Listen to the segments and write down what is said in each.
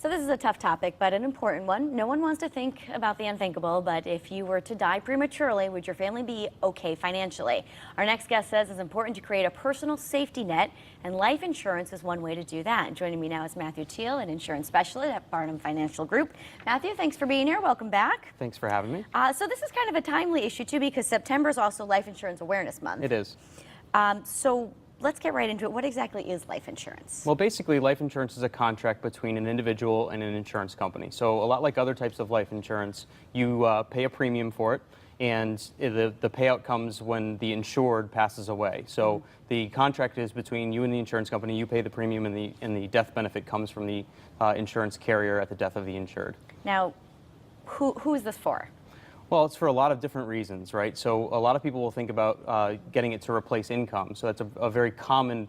So this is a tough topic, but an important one. No one wants to think about the unthinkable, but if you were to die prematurely, would your family be okay financially? Our next guest says it's important to create a personal safety net, and life insurance is one way to do that. Joining me now is Matthew Teel, an insurance specialist at Barnum Financial Group. Matthew, thanks for being here. Welcome back. Thanks for having me. So this is kind of a timely issue, too, because September is also Life Insurance Awareness Month. It is. So let's get right into it. What exactly is life insurance? Well, basically, life insurance is a contract between an individual and an insurance company. So a lot like other types of life insurance, you pay a premium for it, and the payout comes when the insured passes away. So the contract is between you and the insurance company. You pay the premium, and the death benefit comes from the insurance carrier at the death of the insured. Now, who is this for? Well, it's for a lot of different reasons, right? So a lot of people will think about getting it to replace income. So that's a very common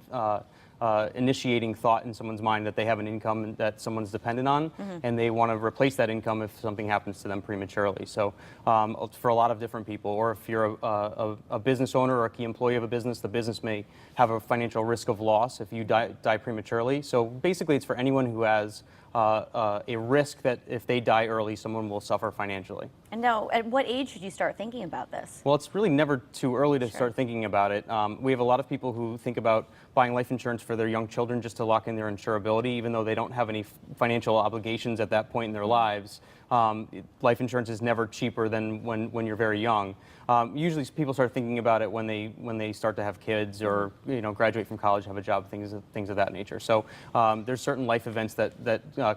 initiating thought in someone's mind, that they have an income that someone's dependent on, and they want to replace that income if something happens to them prematurely. So for a lot of different people, or if you're a business owner or a key employee of a business, the business may have a financial risk of loss if you die prematurely. So basically, it's for anyone who has a risk that if they die early, someone will suffer financially. And now, at what age should you start thinking about this? Well, it's really never too early to start thinking about it. We have a lot of people who think about buying life insurance for their young children just to lock in their insurability, even though they don't have any financial obligations at that point in their lives. Life insurance is never cheaper than when you're very young. Usually people start thinking about it when they start to have kids, or graduate from college, have a job, things of that nature. So there's certain life events that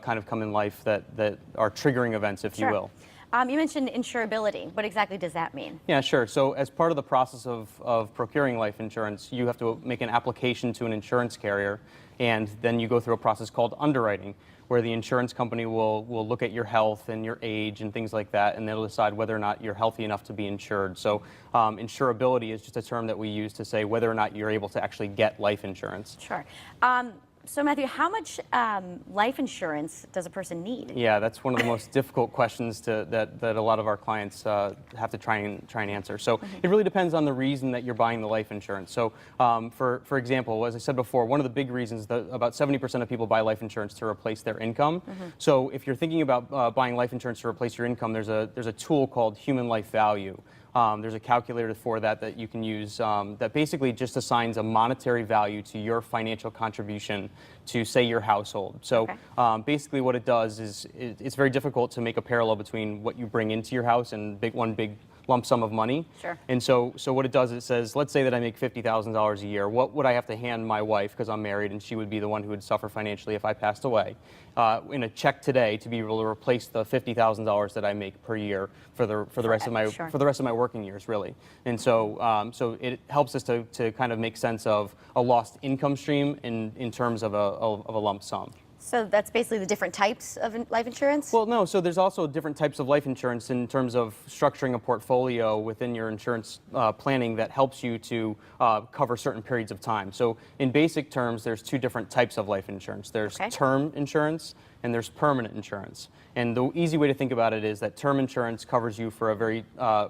kind of come in life that are triggering events, if you will. You mentioned insurability. What exactly does that mean? Yeah, sure. So as part of the process of procuring life insurance, you have to make an application to an insurance carrier, and then you go through a process called underwriting, where the insurance company will look at your health and your age and things like that, and they'll decide whether or not you're healthy enough to be insured. So insurability is just a term that we use to say whether or not you're able to actually get life insurance. Sure. So Matthew, how much life insurance does a person need? Yeah, that's one of the most difficult questions that a lot of our clients have to try and answer. So it really depends on the reason that you're buying the life insurance. So for example, as I said before, one of the big reasons that about 70% of people buy life insurance to replace their income. So if you're thinking about buying life insurance to replace your income, there's a tool called Human Life Value. There's a calculator for that you can use that basically just assigns a monetary value to your financial contribution to, say, your household. So basically what it does is it's very difficult to make a parallel between what you bring into your house and one big lump sum of money. Sure. And so what it does, it says, let's say that I make $50,000 a year. What would I have to hand my wife, because I'm married, and she would be the one who would suffer financially if I passed away, in a check today to be able to replace the $50,000 that I make per year for the rest of my working years, really. And so so it helps us to kind of make sense of a lost income stream in terms of a lump sum. So that's basically the different types of life insurance? Well, no. So there's also different types of life insurance in terms of structuring a portfolio within your insurance planning that helps you to cover certain periods of time. So in basic terms, there's two different types of life insurance. There's term insurance and there's permanent insurance. And the easy way to think about it is that term insurance covers you for a very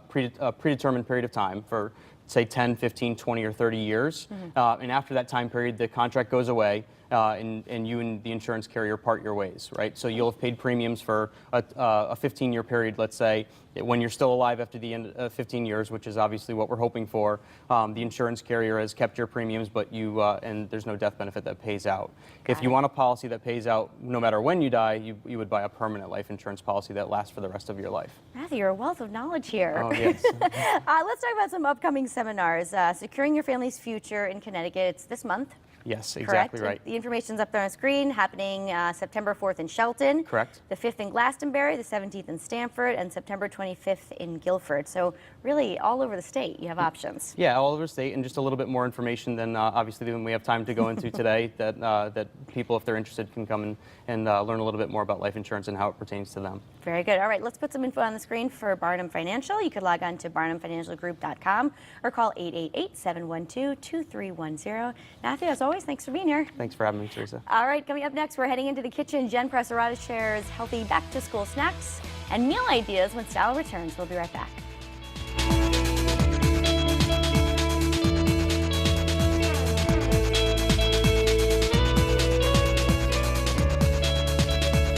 predetermined period of time, for say 10, 15, 20, or 30 years. And after that time period, the contract goes away, and you and the insurance carrier part your ways, right? So you'll have paid premiums for a 15-year period, let's say. When you're still alive after the end of 15 years, which is obviously what we're hoping for, the insurance carrier has kept your premiums, but and there's no death benefit that pays out. If you want a policy that pays out no matter when you die, you would buy a permanent life insurance policy that lasts for the rest of your life. Matthew, you're a wealth of knowledge here. Oh, yes. Let's talk about some upcoming seminars. Securing Your Family's Future in Connecticut. It's this month. Yes, exactly right. right. The information's up there on the screen, happening September 4th in Shelton. Correct. The 5th in Glastonbury, the 17th in Stamford, and September 25th in Guilford. So really all over the state you have options. Yeah, all over the state, and just a little bit more information than obviously than we have time to go into today, that people, if they're interested, can come and learn a little bit more about life insurance and how it pertains to them. Very good. All right, let's put some info on the screen for Barnum Financial. You could log on to barnumfinancialgroup.com or call 888-712-2310. Matthew, as always, thanks for being here. Thanks for having me, Teresa. All right, coming up next, we're heading into the kitchen. Jen Presserata shares healthy back-to-school snacks and meal ideas when Style returns. We'll be right back.